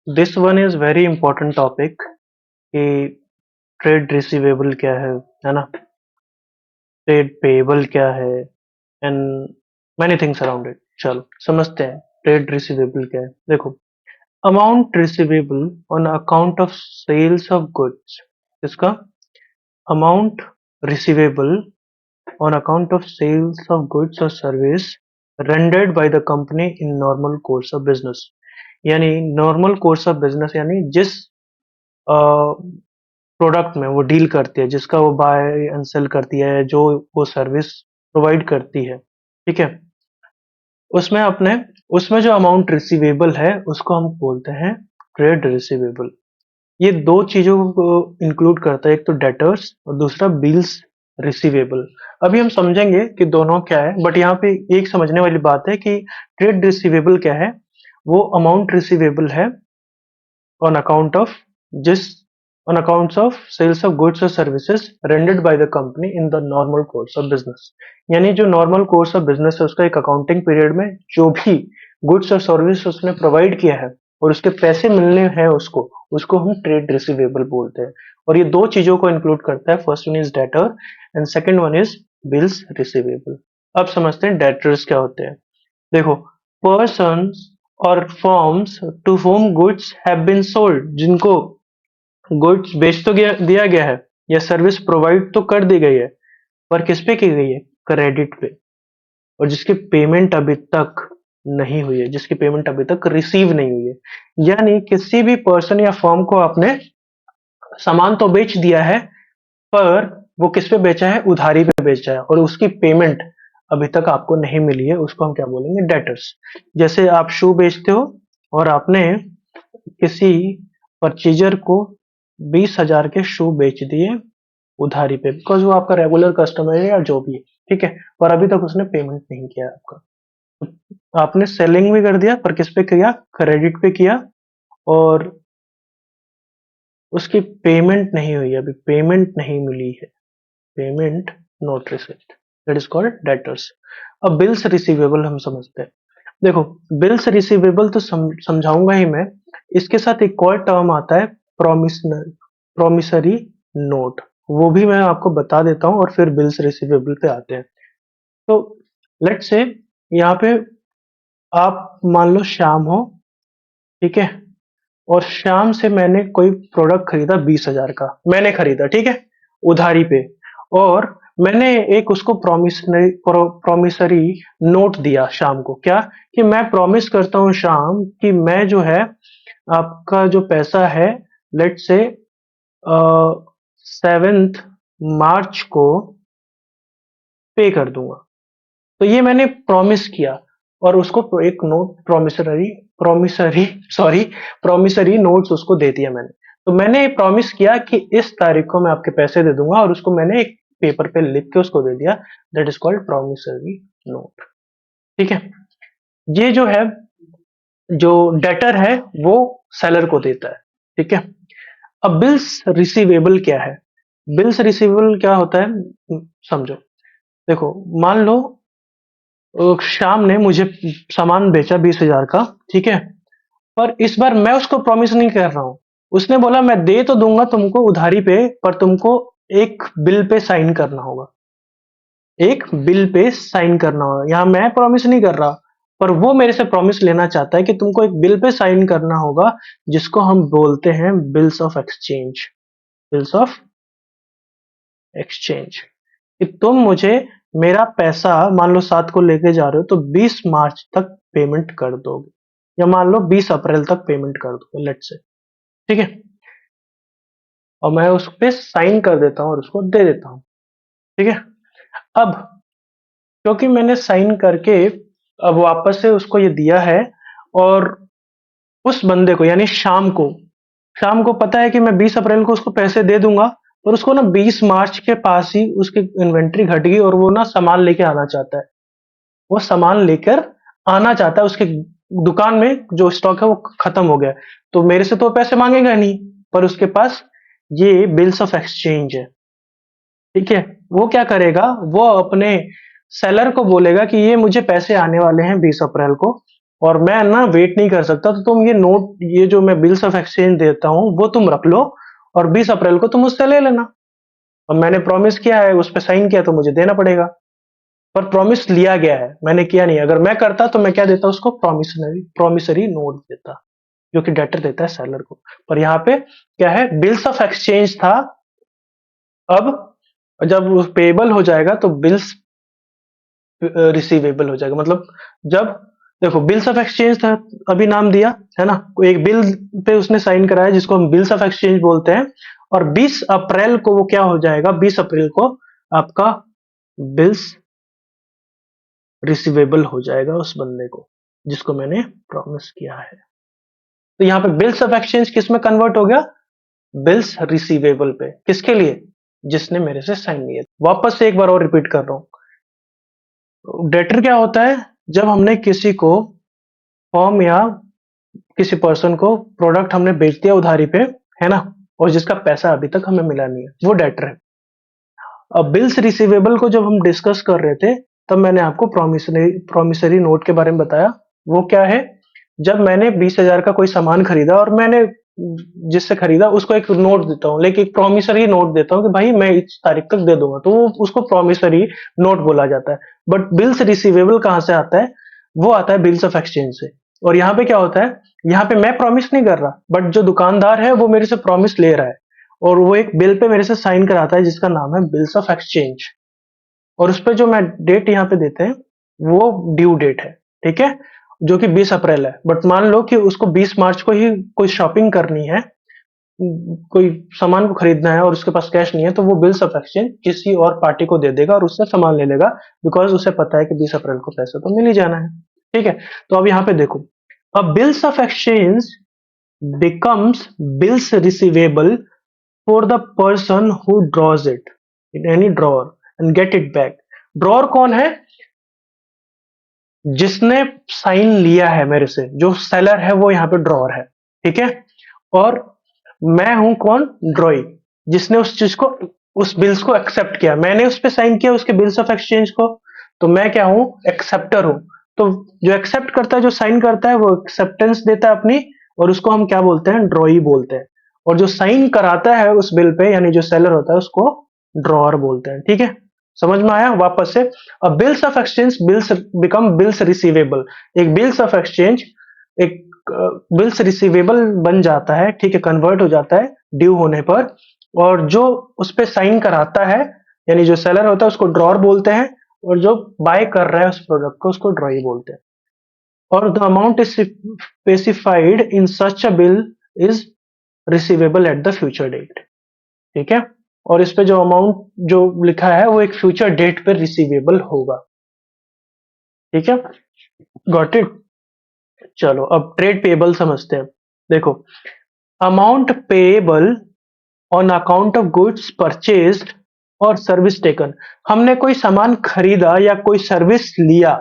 This one is very important topic कि trade receivable क्या है ना? ट्रेड पेएबल क्या है? And many things around it. चलो समझते हैं ट्रेड रिसीवेबल क्या है। देखो, amount receivable on account of sales of goods. इसका amount receivable on account of sales of goods और service rendered by the company in normal course of business. यानी normal course of business यानी जिस product में वो deal करती है, जिसका वो बाय एंड सेल करती है, जो वो सर्विस प्रोवाइड करती है, ठीक है, उसमें अपने उसमें जो अमाउंट रिसीवेबल है उसको हम बोलते हैं ट्रेड रिसीवेबल। ये दो चीजों को इंक्लूड करता है, एक तो डेटर्स और दूसरा बिल्स रिसीवेबल। अभी हम समझेंगे कि दोनों क्या है, बट यहाँ पे एक समझने वाली बात है कि ट्रेड रिसीवेबल क्या है। वो अमाउंट रिसीवेबल है on account of just on accounts of sales of goods or services rendered by the company in the normal course of business। यानी जो नॉर्मल कोर्स ऑफ बिजनेस है उसका एक अकाउंटिंग पीरियड में जो भी गुड्स और सर्विस उसने प्रोवाइड किया है और उसके पैसे मिलने हैं उसको उसको हम ट्रेड रिसीवेबल बोलते हैं। और ये दो चीजों को इंक्लूड करता है, first one is debtor and second one is bills receivable. अब समझते हैं डेटर्स क्या होते हैं। देखो, पर्सन्स और forms to whom goods have been sold, जिनको गुड्स बेच तो दिया गया है या सर्विस प्रोवाइड तो कर दी गई है, पर किस पे की गई है? क्रेडिट पे। और जिसकी पेमेंट अभी तक नहीं हुई है, जिसकी पेमेंट अभी तक रिसीव नहीं हुई है। यानी किसी भी पर्सन या फर्म को आपने सामान तो बेच दिया है, पर वो किस पे बेचा है? उधारी पे बेचा है और उसकी पेमेंट अभी तक आपको नहीं मिली है, उसको हम क्या बोलेंगे? डेटर्स। जैसे आप शू बेचते हो और आपने किसी परचेजर को 20,000 के शू बेच दिए उधारी पे, बिकॉज वो आपका रेगुलर कस्टमर है या जो भी है, ठीक है, और अभी तक उसने पेमेंट नहीं किया आपका। आपने सेलिंग भी कर दिया, पर किस पे किया? क्रेडिट पे किया, और उसकी पेमेंट नहीं हुई, अभी पेमेंट नहीं मिली है, payment not received, that is called debtors. अब बिल्स रिसीवेबल हम समझते हैं। देखो, बिल्स रिसीवेबल तो समझाऊंगा ही मैं, इसके साथ एक और टर्म आता है, प्रोमिसरी नोट। वो भी मैं आपको बता देता हूँ और फिर बिल्स रिसीवेबल पे आते हैं। तो लेट्स से यहाँ पे आप मान लो शाम हो, ठीक है, और शाम से मैंने कोई प्रोडक्ट खरीदा 20,000 का, मैंने खरीदा, ठीक है, उधारी पे। और मैंने एक उसको प्रोमिसरी नोट दिया शाम को, क्या कि मैं प्रॉमिस करता हूँ शाम कि मैं जो है आपका जो पैसा है, लेट से 7 मार्च को पे कर दूंगा। तो ये मैंने प्रॉमिस किया और उसको एक note promissory sorry promissory notes उसको दे दिया मैंने। तो मैंने प्रॉमिस किया कि इस तारीख को मैं आपके पैसे दे दूंगा और उसको मैंने एक पेपर पे लिख के उसको दे दिया, that is called promissory note. ठीक है, ये जो है, जो डेटर है वो सेलर को देता है, ठीक है। अब बिल्स रिसीवेबल क्या है? बिल्स रिसीवेबल क्या होता है, समझो। देखो, मान लो श्याम ने मुझे सामान बेचा 20,000 का, ठीक है, पर इस बार मैं उसको प्रॉमिस नहीं कर रहा हूं। उसने बोला मैं दे तो दूंगा तुमको उधारी पे, पर तुमको एक बिल पे साइन करना होगा, एक बिल पे साइन करना होगा। यहां मैं प्रॉमिस नहीं कर रहा, पर वो मेरे से प्रॉमिस लेना चाहता है कि तुमको एक बिल पे साइन करना होगा, जिसको हम बोलते हैं bills of exchange. Bills of exchange, कि तुम मुझे मेरा पैसा मान लो 7 को लेके जा रहे हो तो 20 मार्च तक पेमेंट कर दोगे, या मान लो 20 अप्रैल तक पेमेंट कर दोगे, लेट से, ठीक है। और मैं उस पे साइन कर देता हूँ और उसको दे देता हूँ, ठीक है। अब क्योंकि मैंने साइन करके अब वापस से उसको ये दिया है, और उस बंदे को यानी शाम को पता है कि मैं 20 अप्रैल को उसको पैसे दे दूंगा, और उसको ना 20 मार्च के पास ही उसकी इन्वेंट्री घट गई और वो ना सामान लेके आना चाहता है। वो सामान लेकर आना चाहता है, उसके दुकान में जो स्टॉक है वो खत्म हो गया। तो मेरे से तो पैसे मांगेगा नहीं, पर उसके पास ये बिल्स ऑफ एक्सचेंज है, ठीक है। वो क्या करेगा, वो अपने सेलर को बोलेगा कि ये मुझे पैसे आने वाले हैं 20 अप्रैल को, और मैं ना वेट नहीं कर सकता, तो तुम ये जो मैं बिल्स ऑफ एक्सचेंज देता हूँ वो तुम रख लो और 20 अप्रैल को तुम उससे ले लेना। अब मैंने प्रॉमिस किया है, उस पर साइन किया, तो मुझे देना पड़ेगा। पर प्रॉमिस लिया गया है, मैंने किया नहीं। अगर मैं करता तो मैं क्या देता उसको, प्रॉमिसरी नोट देता, जो कि डेटर देता है सेलर को। पर यहाँ पे क्या है, बिल्स ऑफ एक्सचेंज था। अब जब पेबल हो जाएगा तो बिल्स रिसीवेबल हो जाएगा। मतलब जब, देखो बिल्स ऑफ एक्सचेंज था, अभी नाम दिया है ना, एक बिल पे उसने साइन कराया जिसको हम बिल्स ऑफ एक्सचेंज बोलते हैं। और 20 अप्रैल को वो क्या हो जाएगा, 20 अप्रैल को आपका बिल्स रिसीवेबल हो जाएगा उस बंदे को जिसको मैंने प्रॉमिस किया है। तो यहाँ पे बिल्स ऑफ एक्सचेंज किस में कन्वर्ट हो गया, बिल्स रिसीवेबल पे। किसके लिए, जिसने मेरे से साइन लिया। वापस से एक बार और रिपीट कर रहा हूँ, डेटर क्या होता है, जब हमने किसी को फॉर्म या किसी पर्सन को प्रोडक्ट हमने बेच दिया उधारी पे, है ना, और जिसका पैसा अभी तक हमें मिला नहीं है, वो डेटर है। अब बिल्स रिसीवेबल को जब हम डिस्कस कर रहे थे, तब मैंने आपको प्रॉमिसरी नोट के बारे में बताया। वो क्या है, जब मैंने 20,000 का कोई सामान खरीदा और मैंने जिससे खरीदा उसको एक नोट देता हूँ, लेकिन एक प्रॉमिसरी नोट देता हूँ कि भाई मैं इस तारीख तक दे दूंगा, तो वो उसको प्रॉमिसरी नोट बोला जाता है। बट बिल्स रिसीवेबल कहाँ से आता है, वो आता है बिल्स ऑफ एक्सचेंज से। और यहाँ पे क्या होता है, यहाँ पे मैं प्रॉमिस नहीं कर रहा, बट जो दुकानदार है वो मेरे से प्रॉमिस ले रहा है, और वो एक बिल पे मेरे से साइन कराता है जिसका नाम है बिल्स ऑफ एक्सचेंज। और उस पे जो मैं डेट यहाँ पे देते हैं वो ड्यू डेट है, ठीक है, जो कि 20 अप्रैल है। बट मान लो कि उसको 20 मार्च को ही कोई शॉपिंग करनी है, कोई सामान को खरीदना है और उसके पास कैश नहीं है, तो वो बिल्स ऑफ एक्सचेंज किसी और पार्टी को दे देगा और उससे सामान ले लेगा, बिकॉज उसे पता है कि 20 अप्रैल को पैसा तो मिल ही जाना है। ठीक है, तो अब यहाँ पे देखो, अब bills of exchange becomes bills receivable for the person who draws it in any drawer and get it back। Drawer कौन है, जिसने साइन लिया है मेरे से, जो सेलर है वो यहाँ पे ड्रॉर है, ठीक है। और मैं हूं कौन, ड्रॉई, जिसने उस चीज को, उस बिल्स को एक्सेप्ट किया, मैंने उस पे साइन किया उसके बिल्स ऑफ एक्सचेंज को, तो मैं क्या हूं, एक्सेप्टर हूं। तो जो एक्सेप्ट करता है, जो साइन करता है, वो एक्सेप्टेंस देता है अपनी, और उसको हम क्या बोलते हैं, ड्रॉई बोलते हैं। और जो साइन कराता है उस बिल पे, यानी जो सेलर होता है, उसको ड्रॉअर बोलते हैं। ठीक है, समझ में आया। वापस से, अब bills of exchange bills become bills receivable. एक बिल्स ऑफ एक्सचेंज एक बिल्स रिसीवेबल बन जाता है, ठीक है, कन्वर्ट हो जाता है ड्यू होने पर। और जो उस पे साइन कराता है, यानी जो सेलर होता है, उसको ड्रॉअर बोलते हैं, और जो बाय कर रहा है उस प्रोडक्ट को, उसको ड्रॉई बोलते हैं। और the amount is specified in such a bill is receivable at the future date. ठीक है, और इस पे जो अमाउंट जो लिखा है वो एक फ्यूचर डेट पे रिसीवेबल होगा। ठीक है, गॉट इट। चलो अब ट्रेड पेबल समझते हैं। देखो, amount payable on account of goods purchased और सर्विस टेकन। हमने कोई सामान खरीदा या कोई सर्विस लिया,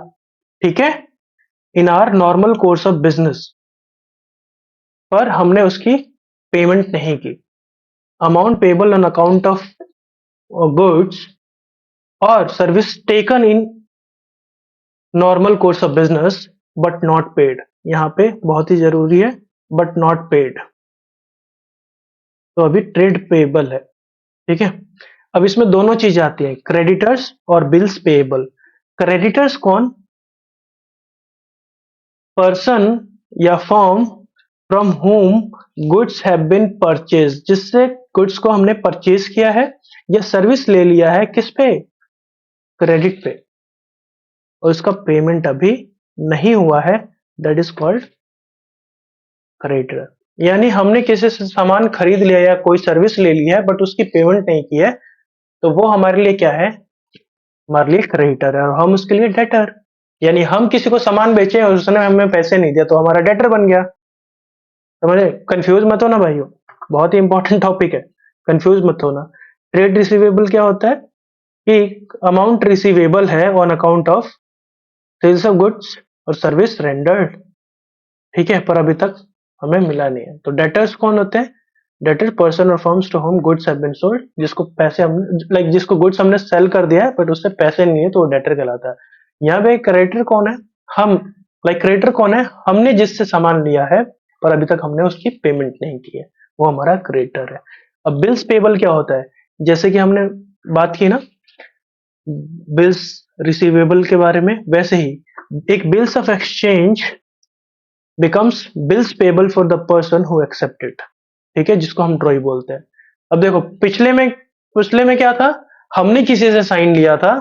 ठीक है, in our normal course of business, पर हमने उसकी पेमेंट नहीं की। Amount payable on account of goods और service taken in normal course of business but not paid. यहाँ पे बहुत ही जरूरी है, बट नॉट पेड। तो अभी ट्रेड पेएबल है, ठीक है। अब इसमें दोनों चीज आती है, क्रेडिटर्स और बिल्स पेएबल। क्रेडिटर्स कौन, पर्सन या firm from whom goods have been purchase, जिससे गुड्स को हमने परचेज किया है या सर्विस ले लिया है, किस पे, क्रेडिट पे, और उसका पेमेंट अभी नहीं हुआ है, दैट इज कॉल्ड क्रेडिटर। यानी हमने किसी से सामान खरीद लिया या कोई सर्विस ले ली है बट उसकी पेमेंट नहीं की है, तो वो हमारे लिए क्या है, हमारे लिए क्रेडिटर है, और हम उसके लिए डेटर। यानी हम किसी को सामान बेचे और उसने हमें पैसे नहीं दिया, तो हमारा डेटर बन गया। समझे, कंफ्यूज मत होना भाइयों, बहुत ही इंपॉर्टेंट टॉपिक है, कंफ्यूज मत होना। ट्रेड रिसीवेबल क्या होता है, कि अमाउंट रिसीवेबल है on account of sales of goods और सर्विस रेंडर्ड, ठीक है, पर अभी तक हमें मिला नहीं है। तो डेटर्स कौन होते हैं, डेटर पर्सन और firms to whom goods have been sold, जिसको पैसे हम, लाइक जिसको गुड्स हमने सेल कर दिया है बट उससे पैसे नहीं है, तो वो डेटर कहलाता है। यहाँ पे क्रेडिटर कौन है, हम लाइक क्रेडिटर कौन है? हमने जिससे सामान लिया है पर अभी तक हमने उसकी पेमेंट नहीं की है, वो हमारा क्रेडिटर है। अब बिल्स पेबल क्या होता है? जैसे कि हमने बात की ना बिल्स रिसीवेबल के बारे में, वैसे ही एक bills of exchange becomes bills payable for the person who accept it, ठीक है, जिसको हम ड्रॉई बोलते हैं। अब देखो पिछले में क्या था? हमने किसी से साइन लिया था,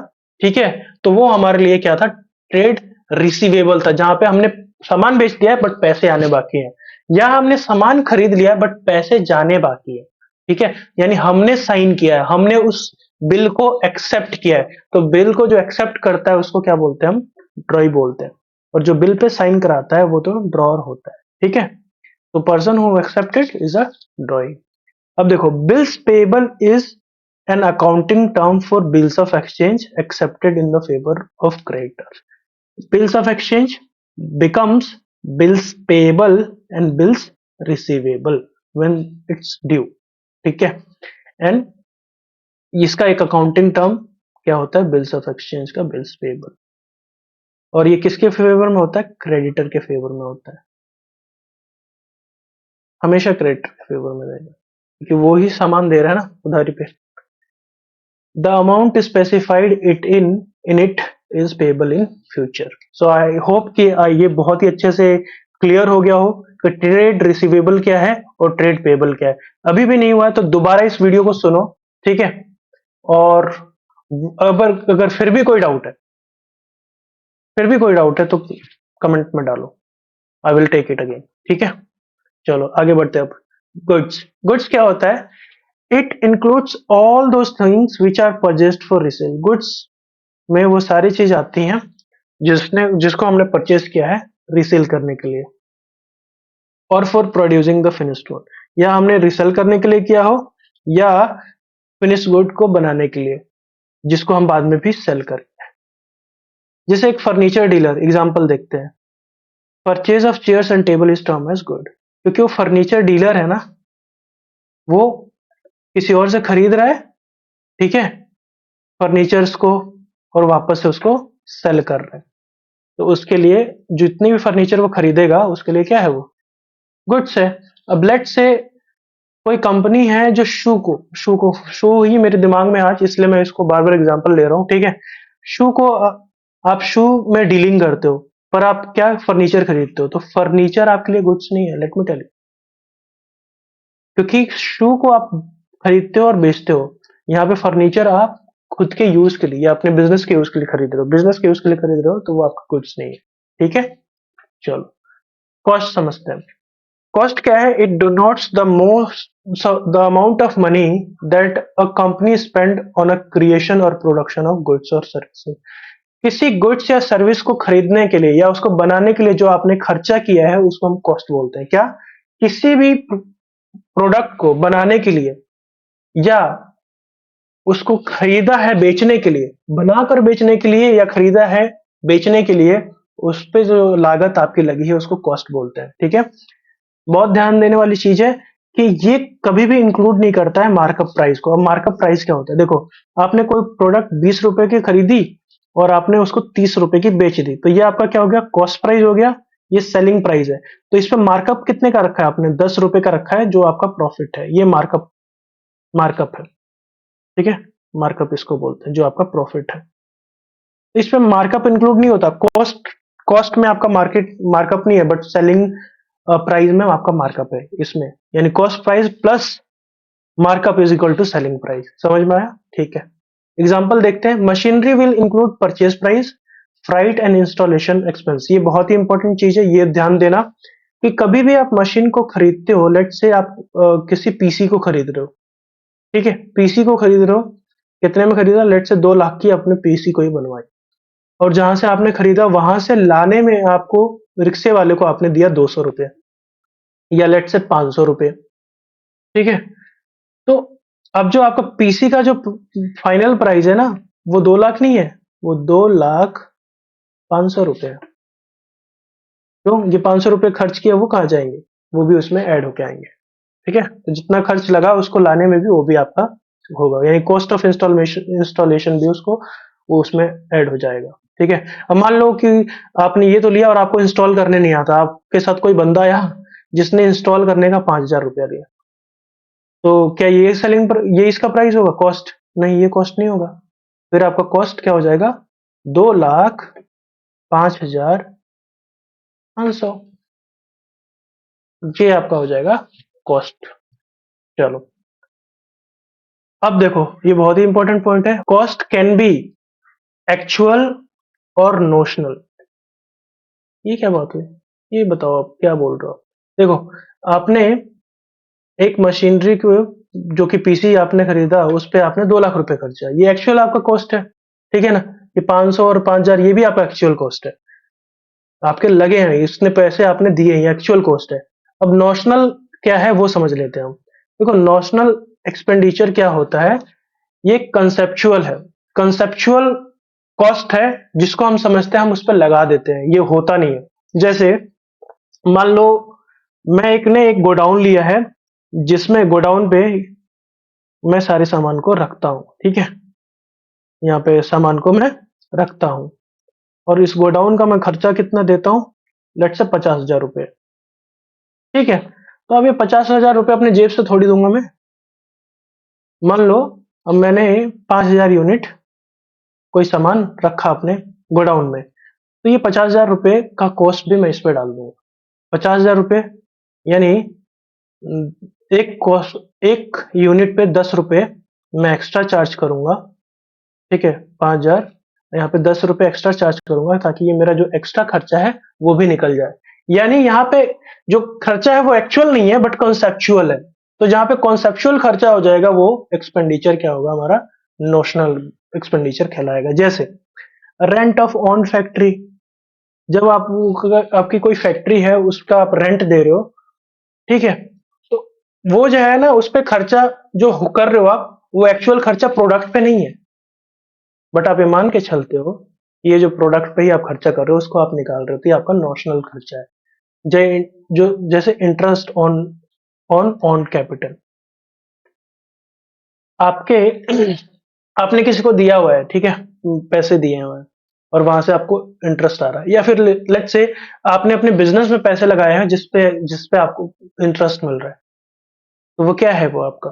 ठीक है, तो वो हमारे लिए क्या था? ट्रेड रिसीवेबल था, जहां पे हमने सामान बेच दिया है बट पैसे आने बाकी हैं, या हमने सामान खरीद लिया है बट पैसे जाने बाकी है, ठीक है। यानी हमने साइन किया है, हमने उस बिल को एक्सेप्ट किया है, तो बिल को जो एक्सेप्ट करता है उसको क्या बोलते हैं? हम ड्रॉई बोलते हैं। और जो बिल पे साइन कराता है वो तो ड्रॉर होता है, ठीक है। तो person who accepted is a ड्रॉई। अब देखो bills payable is an accounting term for bills of exchange accepted in the favour of creditor. Bills of exchange becomes bills payable and bills receivable when it's due, ठीक है। And इसका एक accounting term क्या होता है? Bills of exchange का bills payable. और ये किसके फेवर में होता है? क्रेडिटर के फेवर में होता है, हमेशा क्रेडिटर के फेवर में रहेगा, क्योंकि वो ही सामान दे रहा है ना उधारी पे। The amount specified it in it is payable in future. So I hope कि ये बहुत ही अच्छे से क्लियर हो गया हो कि ट्रेड रिसीवेबल क्या है और ट्रेड पेबल क्या है। अभी भी नहीं हुआ है तो दोबारा इस वीडियो को सुनो, ठीक है। और अगर अगर फिर भी कोई डाउट है तो कमेंट में डालो, I will take it again, ठीक है। चलो आगे बढ़ते हैं अब। गुड्स, गुड्स क्या होता है? It includes all those things which are purchased for resale. Goods में वो सारी चीज आती हैं जिसको हमने परचेज किया है रीसेल करने के लिए, और for producing the finished good, या हमने रीसेल करने के लिए किया हो या फिनिश गुड को बनाने के लिए जिसको हम बाद में भी सेल करें। जैसे एक फर्नीचर डीलर एग्जांपल देखते हैं। Purchase of chairs and table is term as good, क्योंकि वो फर्नीचर डीलर है ना, वो किसी और से खरीद रहा है, ठीक है, फर्नीचर्स को, और वापस से उसको सेल कर रहा है। तो उसके लिए जितनी भी फर्नीचर वो खरीदेगा उसके लिए क्या है? वो गुड्स है। अब लेट से कोई कंपनी है जो शू ही मेरे दिमाग में आज, इसलिए मैं इसको बार बार एग्जांपल ले रहा हूँ, ठीक है। शू को आप शू में डीलिंग करते हो पर आप क्या फर्नीचर खरीदते हो, तो फर्नीचर आपके लिए गुड्स नहीं है, लेट मी टेल यू। क्योंकि शू को आप खरीदते हो और बेचते हो, यहाँ पे फर्नीचर आप खुद के यूज के लिए या अपने बिजनेस के यूज के लिए खरीद रहे हो, बिजनेस के यूज के लिए खरीद रहे हो तो वो आपका गुड्स नहीं है, ठीक है। चलो कॉस्ट समझते हैं। कॉस्ट क्या है? It denotes the amount of money that a company spend on a creation और प्रोडक्शन ऑफ गुड्स और सर्विसेज। किसी गुड्स या सर्विस को खरीदने के लिए या उसको बनाने के लिए जो आपने खर्चा किया है उसको हम कॉस्ट बोलते हैं। क्या? किसी भी प्रोडक्ट को बनाने के लिए या उसको खरीदा है बेचने के लिए, बनाकर बेचने के लिए या खरीदा है बेचने के लिए, उस पे जो लागत आपकी लगी है उसको कॉस्ट बोलते हैं, ठीक है। बहुत ध्यान देने वाली चीज है कि ये कभी भी इंक्लूड नहीं करता है मार्कअप प्राइस को। अब मार्कअप प्राइस क्या होता है? देखो, आपने कोई प्रोडक्ट 20 रुपए की खरीदी और आपने उसको 30 रुपए की बेच दी, तो ये आपका क्या हो गया? कॉस्ट प्राइस हो गया, ये सेलिंग प्राइस है। तो इस पे मार्कअप कितने का रखा है आपने? 10 रुपए का रखा है, जो आपका प्रॉफिट है, ये मार्कअप मार्कअप है, ठीक है। मार्कअप इसको बोलते हैं, जो आपका प्रॉफिट है। इस पे मार्कअप इंक्लूड नहीं होता। कॉस्ट कॉस्ट में आपका मार्कअप नहीं है, बट सेलिंग प्राइस में आपका मार्कअप है इसमें, यानी cost price plus markup is equal to selling price. समझ में आया? ठीक है। एग्जांपल देखते हैं। Machinery will include purchase price, freight and installation expense. ये बहुत ही इंपॉर्टेंट चीज है, ये ध्यान देना कि कभी भी आप मशीन को खरीदते हो, लेट से आप किसी पीसी को खरीद रहे हो, ठीक है, पीसी को खरीद रहे हो, कितने में खरीदा? लेट से 2 लाख की अपने पीसी को ही बनवाई, और जहां से आपने खरीदा वहां से लाने में आपको रिक्शे वाले को आपने दिया 200 रुपये या लेट से 500 रुपये, ठीक है। तो अब जो आपका पीसी का जो फाइनल प्राइस है ना, वो 2 लाख नहीं है, वो 2,05,000 रुपये है। तो ये 500 रुपये खर्च किया वो कहाँ जाएंगे? वो भी उसमें ऐड होके आएंगे, ठीक है। तो जितना खर्च लगा उसको लाने में भी वो भी आपका होगा, यानी कॉस्ट ऑफ इंस्टॉलेशन भी उसको वो उसमें ऐड हो जाएगा, ठीक है। अब मान लो कि आपने ये तो लिया और आपको इंस्टॉल करने नहीं आता, आपके साथ कोई बंदा आया जिसने इंस्टॉल करने का 5,000 रुपया लिया, तो क्या ये सेलिंग पर ये इसका प्राइस होगा, कॉस्ट? नहीं, ये कॉस्ट नहीं होगा। फिर आपका कॉस्ट क्या हो जाएगा, 2,05,500, ये आपका हो जाएगा कॉस्ट। चलो, अब देखो ये बहुत ही इंपॉर्टेंट पॉइंट है, कॉस्ट कैन बी एक्चुअल और नोशनल। ये क्या बात हुई, ये बताओ आप क्या बोल रहे हो। देखो, आपने एक मशीनरी को, जो कि पीसी आपने खरीदा, उस पे आपने 2 लाख रुपए खर्चा, ये एक्चुअल आपका कॉस्ट है, ठीक है ना। ये 500 और 5,000 ये भी आपका एक्चुअल कॉस्ट है, आपके लगे हैं, इसने पैसे आपने दिए, ये एक्चुअल कॉस्ट है। अब नॉशनल क्या है वो समझ लेते हैं हम। देखो, नॉशनल एक्सपेंडिचर क्या होता है, ये कंसेप्चुअल है, कंसेप्चुअल कॉस्ट है, जिसको हम समझते हैं हम उस पर लगा देते हैं, ये होता नहीं है। जैसे मान लो मैं एक ने एक गोडाउन लिया है, जिसमें गोडाउन पे मैं सारे सामान को रखता हूँ, ठीक है। यहाँ पे सामान को मैं रखता हूँ, और इस गोडाउन का मैं खर्चा कितना देता हूँ, लेट से 50,000 रुपये, ठीक है। तो अब ये 50,000 रुपये अपने जेब से थोड़ी दूंगा मैं। मान लो अब मैंने 5,000 यूनिट कोई सामान रखा अपने गोडाउन में, तो ये 50,000 रुपये का कॉस्ट भी मैं इस पे डाल दूंगा। 50,000 रुपये यानी एक कॉस्ट, एक यूनिट पे 10 रुपये मैं एक्स्ट्रा चार्ज करूंगा, ठीक है। 5,000, यहाँ पे 10 रुपये एक्स्ट्रा चार्ज करूंगा, ताकि ये मेरा जो एक्स्ट्रा खर्चा है वो भी निकल जाए। यानी यहाँ पे जो खर्चा है वो एक्चुअल नहीं है, बट कॉन्सेप्चुअल है। तो जहाँ पे कॉन्सेप्चुअल खर्चा हो जाएगा, वो एक्सपेंडिचर क्या होगा, हमारा नोशनल एक्सपेंडिचर कहलाएगा। जैसे रेंट ऑफ ऑन फैक्ट्री, जब आप आपकी कोई फैक्ट्री है, उसका आप रेंट दे रहे हो, ठीक है। तो वो जो है ना, उस पे खर्चा जो कर रहे हो आप, वो एक्चुअल खर्चा प्रोडक्ट पे नहीं है, बट आप ये मान के चलते हो, ये जो प्रोडक्ट पे ही आप खर्चा कर रहे हो, उसको आप निकाल रहे हो, तो ये आपका नॉशनल खर्चा है। जो जैसे interest on on on capital, आपके आपने किसी को दिया हुआ है, ठीक है, पैसे दिए हुए हैं, और वहां से आपको इंटरेस्ट आ रहा है, या फिर लेट्स से आपने अपने बिजनेस में पैसे लगाए हैं, जिस पे आपको इंटरेस्ट मिल रहा है, तो वो क्या है, वो आपका,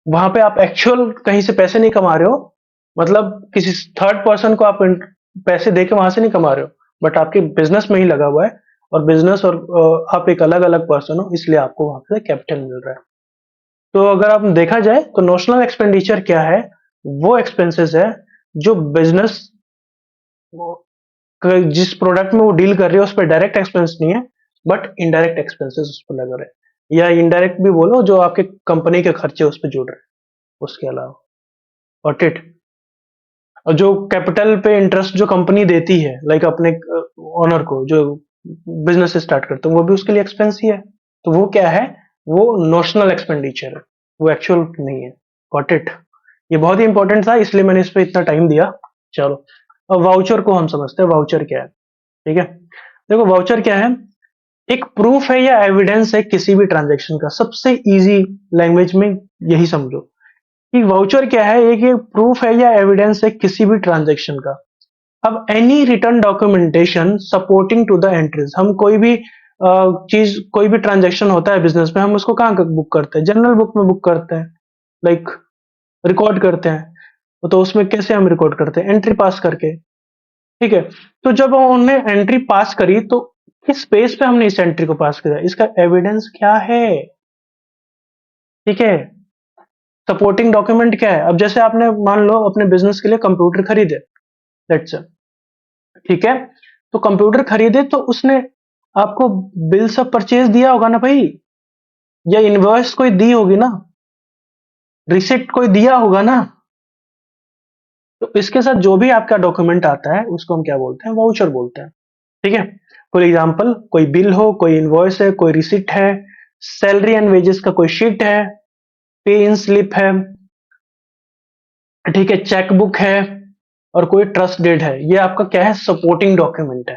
वहां पे आप एक्चुअल कहीं से पैसे नहीं कमा रहे हो, मतलब किसी थर्ड पर्सन को आप पैसे देके वहां से नहीं कमा रहे हो, बट आपके बिजनेस में ही लगा हुआ है, और बिजनेस और आप एक अलग अलग पर्सन हो, इसलिए आपको वहां से कैपिटल मिल रहा है। तो अगर आप देखा जाए तो नोशनल एक्सपेंडिचर क्या है, वो एक्सपेंसेस है जो बिजनेस जिस प्रोडक्ट में वो डील कर रही है उस पर डायरेक्ट एक्सपेंस नहीं है, बट इनडायरेक्ट एक्सपेंसेस उस पर लग रहे हैं, या इनडायरेक्ट भी बोलो, जो आपके कंपनी के खर्चे उस पर जुड़ रहे हैं, उसके अलावा। और इट, और जो कैपिटल पे इंटरेस्ट जो कंपनी देती है, लाइक अपने ओनर को, जो बिजनेस स्टार्ट करते हैं, वो भी उसके लिए एक्सपेंस ही है। तो वो क्या है, वो नोशनल एक्सपेंडिचर है, वो एक्चुअल नहीं है। Got it. ये बहुत ही इंपॉर्टेंट था, इसलिए मैंने इस पे इतना टाइम दिया। चलो, अब वाउचर को हम समझते हैं, वाउचर क्या है, ठीक है। देखो, वाउचर क्या है, एक प्रूफ है या एविडेंस है किसी भी ट्रांजेक्शन का, सबसे इजी लैंग्वेज में यही समझो कि वाउचर क्या है, एक ये प्रूफ है या एविडेंस है किसी भी ट्रांजेक्शन का। अब any written documentation supporting to the entries, हम कोई भी चीज, कोई भी ट्रांजेक्शन होता है बिजनेस में, हम उसको कहाँ बुक करते हैं, जनरल बुक में बुक करते हैं, लाइक रिकॉर्ड करते हैं। तो उसमें कैसे हम रिकॉर्ड करते हैं, एंट्री पास करके, ठीक है। तो जब हमने एंट्री पास करी, तो किस बेस पे हमने इस एंट्री को पास किया, इसका एविडेंस क्या है, ठीक है। सपोर्टिंग डॉक्यूमेंट क्या है, अब जैसे आपने मान लो अपने बिजनेस के लिए कंप्यूटर खरीदे, लेट्स से, ठीक है। तो कंप्यूटर खरीदे तो उसने आपको बिल्स ऑफ परचेज दिया होगा ना भाई, या इनवॉइस कोई दी होगी ना, रिसिप्ट कोई दिया होगा ना। तो इसके साथ जो भी आपका डॉक्यूमेंट आता है, उसको हम क्या बोलते हैं, वाउचर बोलते हैं, ठीक है। फॉर एग्जाम्पल, कोई बिल हो, कोई इनवॉइस है, कोई रिसिप्ट है, सैलरी एंड वेजेस का कोई शीट है, पे इन स्लिप है, ठीक है, चेक बुक है, और कोई ट्रस्ट डेड है, ये आपका क्या है, सपोर्टिंग डॉक्यूमेंट है,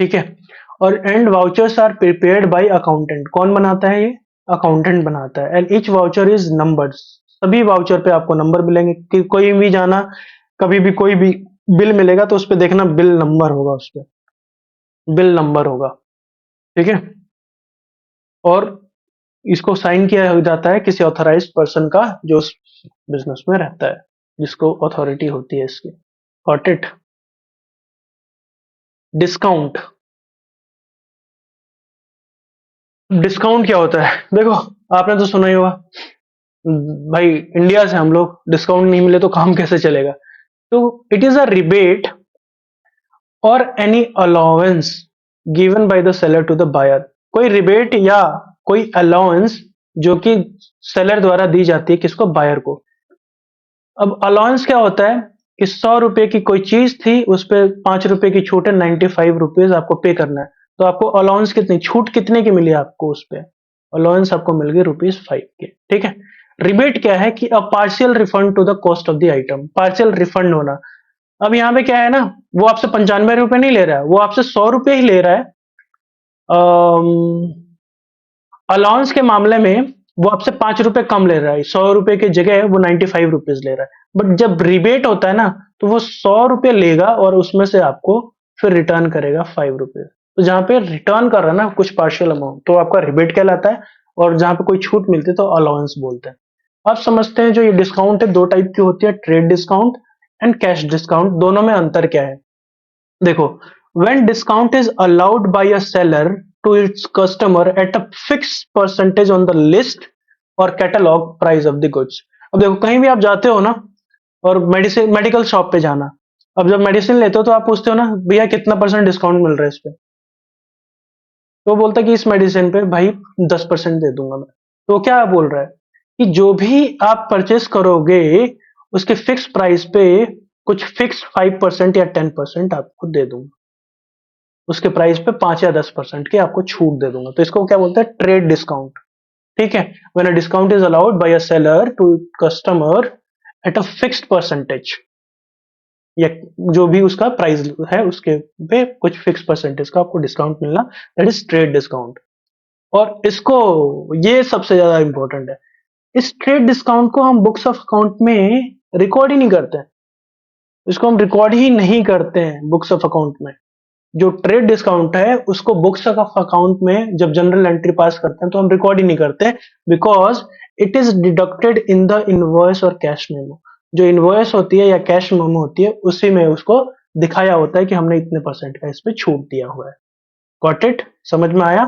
ठीक है। और and vouchers are prepared by accountant, कौन बनाता है, ये अकाउंटेंट बनाता है। And each voucher is numbers, सभी वाउचर पे आपको नंबर मिलेंगे, कि कोई भी जाना, कभी भी कोई भी बिल मिलेगा तो उस पे देखना बिल नंबर होगा, उस पे बिल नंबर होगा। ठीक है। और इसको साइन किया जाता है किसी ऑथराइज्ड पर्सन का जो उस बिजनेस में रहता है, जिसको अथॉरिटी होती है इसकी। Got it. डिस्काउंट। डिस्काउंट क्या होता है? देखो, आपने तो सुना ही होगा, भाई इंडिया से हम लोग, डिस्काउंट नहीं मिले तो काम कैसे चलेगा। तो इट इज अ रिबेट और any allowance given by the seller to the buyer. कोई रिबेट या कोई अलाउंस जो कि सेलर द्वारा दी जाती है किसको? बायर को। अब अलाउंस क्या होता है कि 100 रुपए की कोई चीज थी, उस पर 5 रुपए की छूट है, 95 रुपीज आपको पे करना है। तो आपको अलाउंस कितनी, छूट कितने की मिली आपको उस पे? अलाउंस आपको मिल गई ₹5 के। ठीक है। रिबेट क्या है कि a partial refund to the cost of the item, partial refund होना। अब यहाँ पे क्या है ना, वो आपसे 95 रुपए नहीं ले रहा है, वो आपसे 100 रुपए ही ले रहा है। अलाउंस के मामले में वो आपसे 5 रुपए कम ले रहा है, 100 रुपए की जगह वो 95 रुपीज ले रहा है। बट जब रिबेट होता है ना, तो वो 100 रुपए लेगा और उसमें से आपको फिर रिटर्न करेगा 5 रुपए। तो जहां पे रिटर्न कर रहा है ना कुछ पार्शियल अमाउंट, तो आपका रिबेट कहलाता है। और जहां पे कोई छूट मिलती है तो अलाउंस बोलते हैं। आप समझते हैं जो ये डिस्काउंट है, दो टाइप की होती है, trade discount and cash discount. दोनों में अंतर क्या है? देखो, when discount is allowed by a seller to its customer at a fixed percentage on the list और catalogue price of the goods. अब देखो, कहीं भी आप जाते हो ना, और मेडिसिन, मेडिकल शॉप पे जाना, अब जब मेडिसिन लेते हो तो आप पूछते हो ना, भैया कितना परसेंट डिस्काउंट मिल रहा है इस पे? तो वो बोलता है कि इस मेडिसिन पे भाई 10% दे दूंगा मैं। तो क्या बोल रहा है कि जो भी आप परचेस करोगे उसके फिक्स प्राइस पे कुछ फिक्स 5% या 10% आपको दे दूंगा, उसके प्राइस पे 5 या 10% की आपको छूट दे दूंगा। तो इसको क्या बोलते हैं? Trade discount. ठीक है। When a discount is allowed by a seller to customer at a fixed percentage, या जो भी उसका प्राइस है उसके पे कुछ फिक्स परसेंटेज का आपको डिस्काउंट मिलना, दैट इज ट्रेड डिस्काउंट। और इसको, ये सबसे ज्यादा इंपॉर्टेंट है, इस ट्रेड डिस्काउंट को हम बुक्स ऑफ अकाउंट में रिकॉर्ड ही नहीं करते हैं। इसको हम रिकॉर्ड ही नहीं करते हैं बुक्स ऑफ अकाउंट में। जो ट्रेड डिस्काउंट है उसको बुक्स ऑफ अकाउंट में जब जनरल एंट्री पास करते हैं तो हम रिकॉर्ड ही नहीं करते, because it is deducted in the invoice और कैश मेमो। जो इनवॉइस होती है या कैश मेमो होती है, उसी में उसको दिखाया होता है कि हमने इतने परसेंट का इस पे छूट दिया हुआ है। Got it? समझ में आया?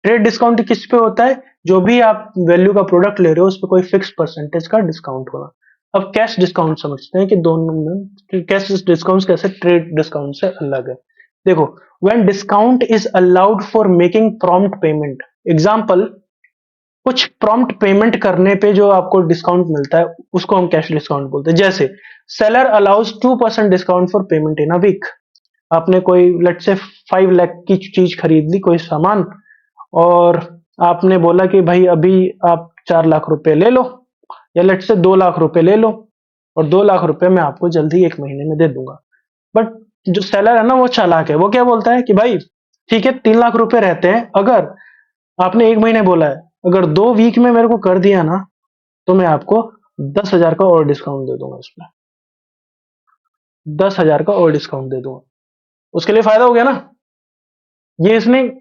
ट्रेड डिस्काउंट किस पे होता है? जो भी आप वैल्यू का प्रोडक्ट ले रहे हो उस पर कोई फिक्स परसेंटेज का डिस्काउंट होना। अब कैश डिस्काउंट समझते हैं कि दोनों में कैश डिस्काउंट कैसे ट्रेड डिस्काउंट से अलग है। देखो, when discount is allowed for making prompt payment, example, कुछ प्रॉम्प्ट पेमेंट करने पे जो आपको डिस्काउंट मिलता है उसको हम कैश डिस्काउंट बोलते हैं। जैसे seller allows 2% discount for payment in a week. आपने कोई लेट्स से 5 लाख की चीज खरीद ली, कोई सामान, और आपने बोला कि भाई अभी आप 4 लाख रुपए ले लो, या लेट से 2 लाख रुपए ले लो, और 2 लाख रुपए मैं आपको जल्दी 1 महीने में दे दूंगा। बट जो सेलर है ना वो चालाक है, वो क्या बोलता है कि भाई ठीक है, 3 लाख रुपए रहते हैं, अगर आपने 1 महीने बोला है, अगर 2 वीक में मेरे को कर दिया ना, तो मैं आपको 10,000 का और डिस्काउंट दे दूंगा, उसमें 10,000 का और डिस्काउंट दे दूंगा। उसके लिए फायदा हो गया ना। ये इसने,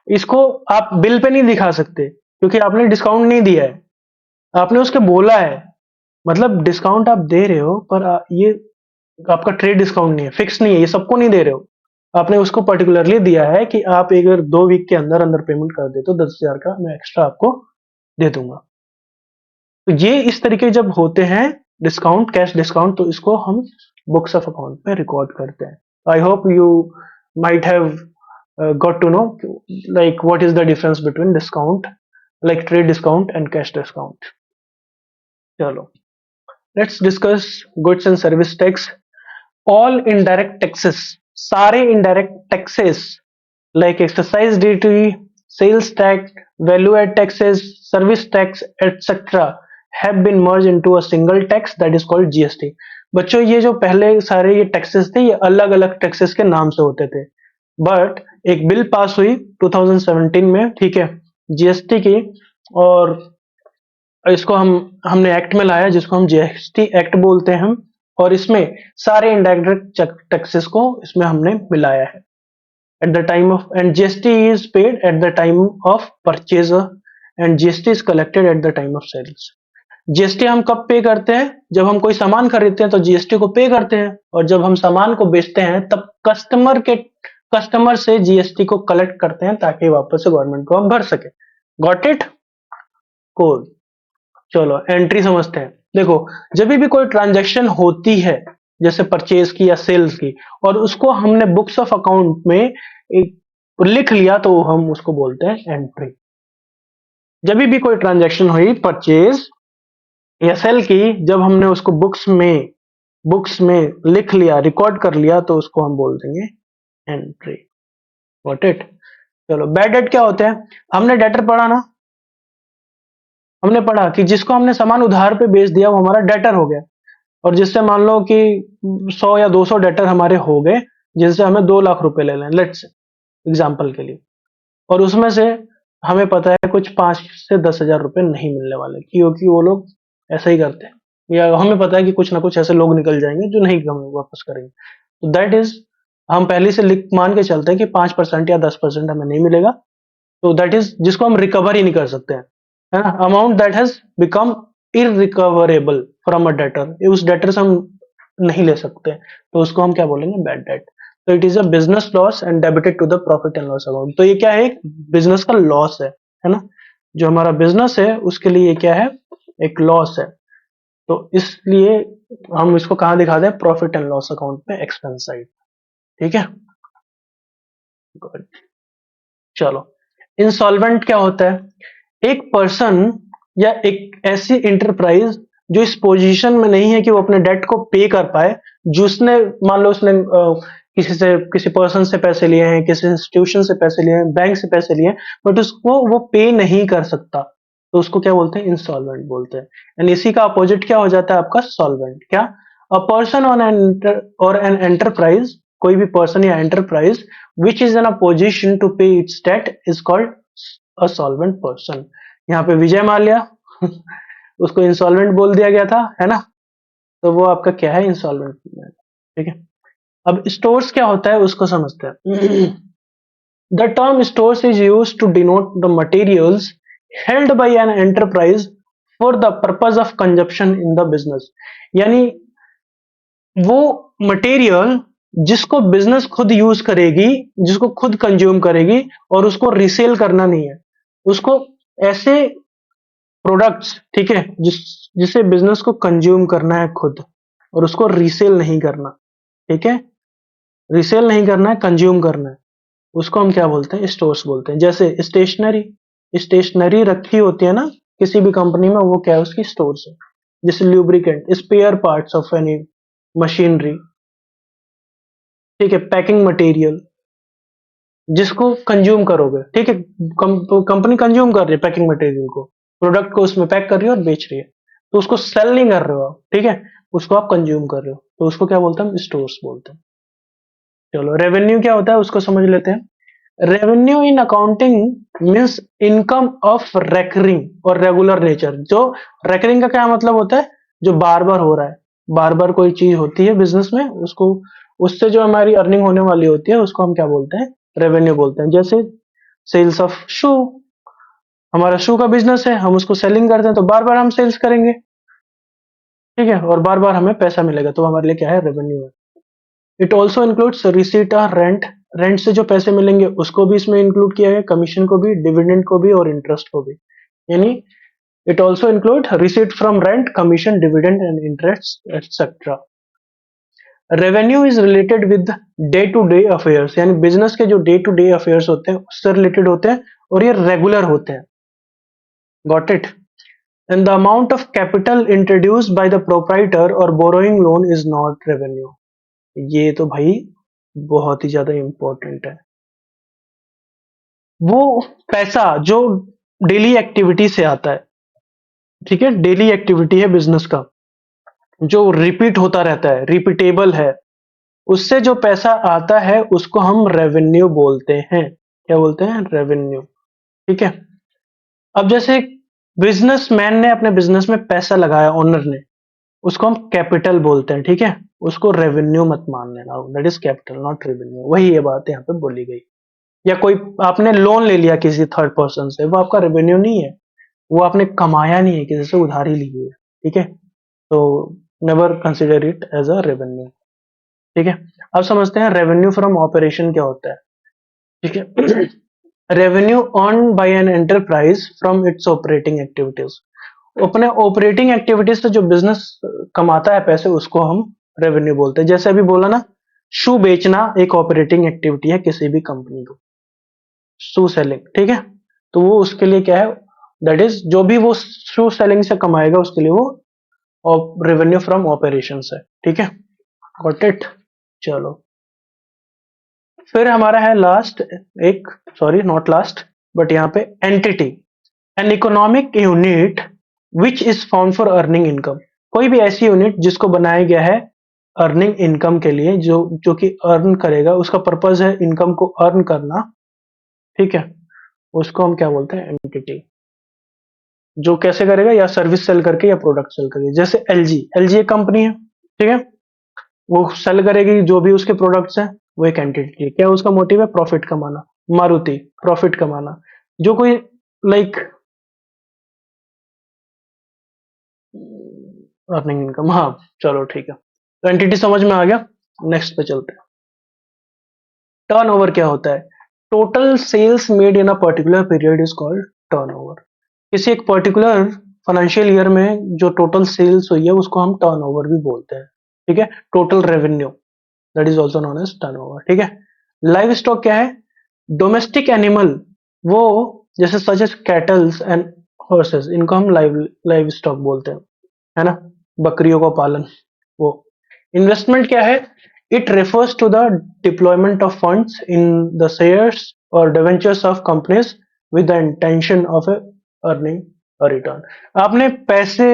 इसको आप बिल पे नहीं दिखा सकते क्योंकि आपने डिस्काउंट नहीं दिया है, आपने उसके बोला है। मतलब डिस्काउंट आप दे रहे हो पर ये आपका ट्रेड डिस्काउंट नहीं है, फिक्स नहीं है, ये सबको नहीं दे रहे हो। आपने उसको पर्टिकुलरली दिया है कि आप अगर 2 वीक के अंदर अंदर पेमेंट कर दे तो 10,000 का मैं एक्स्ट्रा आपको दे दूंगा। तो ये इस तरीके जब होते हैं डिस्काउंट, कैश डिस्काउंट, तो इसको हम बुक्स ऑफ अकाउंट में रिकॉर्ड करते हैं। I hope you might have got to know like what is the difference between discount, like trade discount and cash discount. चलो, let's discuss goods and service tax. All indirect taxes, सारे indirect taxes like excise duty, sales tax, value add taxes, service tax, etc. have been merged into a single tax that is called GST. बच्चों, ये जो पहले सारे ये taxes थे, ये अलग अलग टैक्सेस के नाम से होते थे, बट एक बिल पास हुई 2017 में, ठीक है, जीएसटी की, और इसको हमने एक्ट में लाया जिसको हम जीएसटी एक्ट बोलते हैं हम। और इसमें सारे इनडायरेक्ट टैक्सेस को इसमें हमने मिलाया है at the time of, and GST is paid at the time of purchase and GST is collected at the time of sales. GST हम कब पे करते हैं? जब हम कोई सामान खरीदते हैं तो जीएसटी को पे करते हैं, और जब हम सामान को बेचते हैं तब कस्टमर से जीएसटी को कलेक्ट करते हैं ताकि वापस से गवर्नमेंट को हम भर सके। Got it? कोड। चलो एंट्री समझते हैं। देखो, जब भी कोई ट्रांजैक्शन होती है जैसे परचेज की या सेल्स की, और उसको हमने बुक्स ऑफ अकाउंट में एक लिख लिया तो हम उसको बोलते हैं एंट्री। जब भी कोई ट्रांजैक्शन हुई परचेज या सेल की, जब हमने उसको बुक्स में लिख लिया, रिकॉर्ड कर लिया, तो उसको हम बोल देंगे एंट्री। Got it? चलो, बैड डेट क्या होते हैं? हमने डेटर पढ़ा ना, हमने पढ़ा कि जिसको हमने सामान उधार पे बेच दिया वो हमारा डेटर हो गया, और जिससे मान लो कि 100 या 200 डेटर हमारे हो गए, जिनसे हमें 2 लाख रुपए ले लें, लेट्स एग्जाम्पल के लिए, और उसमें से हमें पता है कुछ 5 से 10,000 रुपए नहीं मिलने वाले, क्योंकि वो लोग ऐसा ही करते हैं, या हमें पता है कि कुछ ना कुछ ऐसे लोग निकल जाएंगे जो नहीं हमें वापस करेंगे। तो दैट इज, हम पहले से लिख मान के चलते हैं कि 5% या 10% हमें नहीं मिलेगा, तो दैट इज जिसको हम रिकवर ही नहीं कर सकते हैं, है ना? Amount that has become irrecoverable from a debtor, उस डेटर से हम नहीं ले सकते, तो उसको हम क्या बोलेंगे? Bad debt. तो it is a business loss and debited to the profit and loss account. तो ये क्या है? एक बिजनेस का लॉस है ना? जो हमारा बिजनेस है उसके लिए ये क्या है? एक लॉस है। तो इसलिए हम इसको कहां दिखाते हैं? प्रॉफिट एंड लॉस अकाउंट में, एक्सपेंस साइड। ठीक है, गुड। चलो, इंसॉल्वेंट क्या होता है? एक पर्सन या एक ऐसी इंटरप्राइज जो इस पोजीशन में नहीं है कि वो अपने डेट को पे कर पाए, जिसने मान लो उसने किसी पर्सन से पैसे लिए हैं, किसी इंस्टीट्यूशन से पैसे लिए हैं, बैंक से पैसे लिए हैं, बट उसको वो पे नहीं कर सकता, तो उसको क्या बोलते हैं? इंसॉल्वेंट बोलते हैं। एंड इसी का अपोजिट क्या हो जाता है आपका? सॉल्वेंट। क्या? अ पर्सन और एन एंटरप्राइज, कोई भी पर्सन या enterprise which is in a position to pay its debt is called a solvent person. यहाँ पे विजय माल्या उसको इंसॉल्वेंट बोल दिया गया था, है ना? तो वो आपका क्या है? इंसॉल्वेंट। ठीक है, अब स्टोर्स क्या होता है उसको समझते हैं। The term stores is use to denote the materials held by an enterprise for the purpose of consumption in the business. यानी वो मटेरियल जिसको बिजनेस खुद यूज करेगी, जिसको खुद कंज्यूम करेगी, और उसको रिसेल करना नहीं है, उसको ऐसे प्रोडक्ट्स, ठीक है, जिसे बिजनेस को कंज्यूम करना है खुद, और उसको रीसेल नहीं करना। ठीक है, रीसेल नहीं करना है, कंज्यूम करना है, उसको हम क्या बोलते हैं? स्टोर्स बोलते हैं। जैसे स्टेशनरी, स्टेशनरी रखी होती है ना किसी भी कंपनी में, वो क्या है? उसकी स्टोर्स है। जैसे lubricant, spare parts of any machinery, ठीक है, पैकिंग मटेरियल जिसको कंज्यूम करोगे, ठीक है, कंपनी कंज्यूम कर रही है पैकिंग मटेरियल को, प्रोडक्ट को उसमें पैक कर रही है और बेच रही है, तो उसको सेल नहीं कर रहे हो आप, ठीक है, उसको आप कंज्यूम कर रहे हो, तो उसको क्या बोलते हैं? हम स्टोर्स बोलते हैं। चलो, रेवेन्यू क्या होता है उसको समझ लेते हैं। Revenue in accounting means income of recurring और रेगुलर नेचर। जो रेकरिंग का क्या मतलब होता है? जो बार बार हो रहा है, बार बार कोई चीज होती है बिजनेस में, उसको, उससे जो हमारी अर्निंग होने वाली होती है उसको हम क्या बोलते हैं? रेवेन्यू बोलते हैं। जैसे सेल्स ऑफ शू, हमारा शू का बिजनेस है, हम उसको सेलिंग करते हैं, तो बार बार हम सेल्स करेंगे, ठीक है, और बार बार हमें पैसा मिलेगा, तो हमारे लिए क्या है? रेवेन्यू है। इट ऑल्सो इंक्लूड्स रिसीट और रेंट, रेंट से जो पैसे मिलेंगे उसको भी इसमें इंक्लूड किया है, कमीशन को भी, डिविडेंड को भी, और इंटरेस्ट को भी। यानी it also include receipt from rent, commission, dividend and interest etcetera. Revenue is related with day to day affairs, यानी बिजनेस के जो डे टू डे अफेयर्स होते हैं उससे रिलेटेड होते हैं, और ये रेगुलर होते हैं। Got it? And the amount of capital introduced by the proprietor और borrowing loan is not revenue. ये तो भाई बहुत ही ज्यादा इंपॉर्टेंट है। वो पैसा जो डेली एक्टिविटी से आता है, ठीक है, डेली एक्टिविटी है बिजनेस का, जो रिपीट होता रहता है, रिपीटेबल है, उससे जो पैसा आता है उसको हम रेवेन्यू बोलते हैं। क्या बोलते हैं? रेवेन्यू। ठीक है, अब जैसे बिजनेसमैन ने अपने बिजनेस में पैसा लगाया, ओनर ने, उसको हम कैपिटल बोलते हैं, ठीक है। उसको रेवेन्यू मत मान लेना, that is capital not revenue. वही ये बात यहाँ पे बोली गई। या कोई आपने लोन ले लिया किसी थर्ड पर्सन से, वो आपका रेवेन्यू नहीं है, वो आपने कमाया नहीं है, किसी से उधारी ली हुई है, ठीक है। तो never consider it as a revenue, ठीक है। अब समझते हैं रेवेन्यू फ्रॉम ऑपरेशन क्या होता है, ठीक है। Revenue earn by an enterprise from its operating activities. अपने ऑपरेटिंग एक्टिविटीज से जो बिजनेस कमाता है पैसे, उसको हम रेवेन्यू बोलते हैं। जैसे अभी बोला ना, शू बेचना एक ऑपरेटिंग एक्टिविटी है किसी भी कंपनी को, शू सेलिंग, ठीक है। तो वो उसके लिए क्या है, दैट इज जो भी वो शू सेलिंग से कमाएगा उसके लिए वो रेवेन्यू फ्रॉम ऑपरेशन है, ठीक है। Got it. चलो, फिर हमारा है लास्ट एक, सॉरी नॉट लास्ट, बट यहाँ पे entity, an economic unit which is found for earning income. कोई भी ऐसी यूनिट जिसको बनाया गया है अर्निंग इनकम के लिए, जो जो कि अर्न करेगा, उसका पर्पज है इनकम को अर्न करना, ठीक है। उसको हम क्या बोलते हैं, एंटिटी। जो कैसे करेगा, या सर्विस सेल करके या प्रोडक्ट सेल करके। जैसे एलजी, एलजी एक कंपनी है, ठीक है। वो सेल करेगी जो भी उसके प्रोडक्ट्स हैं, वो एक एंटिटी है। क्या उसका मोटिव है, प्रॉफिट कमाना। मारुति, प्रॉफिट कमाना। जो कोई लाइक अर्निंग इनकम, हाँ। चलो ठीक है, तो एंटिटी समझ में आ गया। नेक्स्ट पे चलते हैं। टर्नओवर क्या होता है, total sales made in a particular period is called turnover. किसी एक पर्टिकुलर फाइनेंशियल ईयर में जो टोटल सेल्स हुई है उसको हम टर्नओवर भी बोलते हैं, ठीक है। Total revenue, that is also known as turnover, ठीक है। लाइव स्टॉक क्या है, डोमेस्टिक एनिमल, वो जैसे such as cattles and horses, इनको हम लाइव लाइव स्टॉक बोलते हैं, है ना। बकरियों का पालन, वो। इन्वेस्टमेंट क्या है, it refers to the deployment of funds in the shares और debentures of companies with the intention of earning a return. आपने पैसे,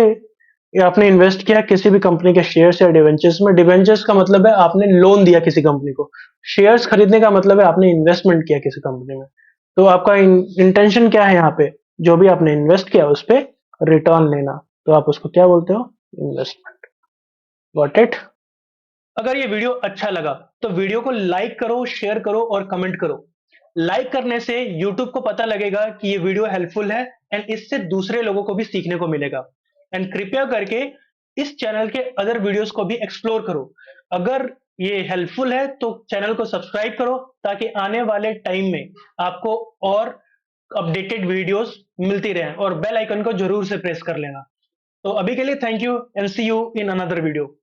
या आपने इन्वेस्ट किया किसी भी कंपनी के शेयर्स या डिवेंचर्स में। डिवेंचर्स का मतलब है आपने लोन दिया किसी कंपनी को। शेयर्स खरीदने का मतलब है आपने इन्वेस्टमेंट किया किसी कंपनी में। तो आपका इंटेंशन क्या है यहाँ पे, जो भी आपने इन्वेस्ट किया उस पे रिटर्न लेना, तो आप उसको क्या बोलते हो, इन्वेस्टमेंट। Got it. अगर ये वीडियो अच्छा लगा तो वीडियो को लाइक करो, शेयर करो और कमेंट करो। लाइक करने से YouTube को पता लगेगा कि ये वीडियो हेल्पफुल है, एंड इससे दूसरे लोगों को भी सीखने को मिलेगा। एंड कृपया करके इस चैनल के अदर वीडियोस को भी एक्सप्लोर करो। अगर ये हेल्पफुल है तो चैनल को सब्सक्राइब करो, ताकि आने वाले टाइम में आपको और अपडेटेड वीडियोस मिलती रहे, और बेल आइकन को जरूर से प्रेस कर लेना। तो अभी के लिए thank you, and see you in another video.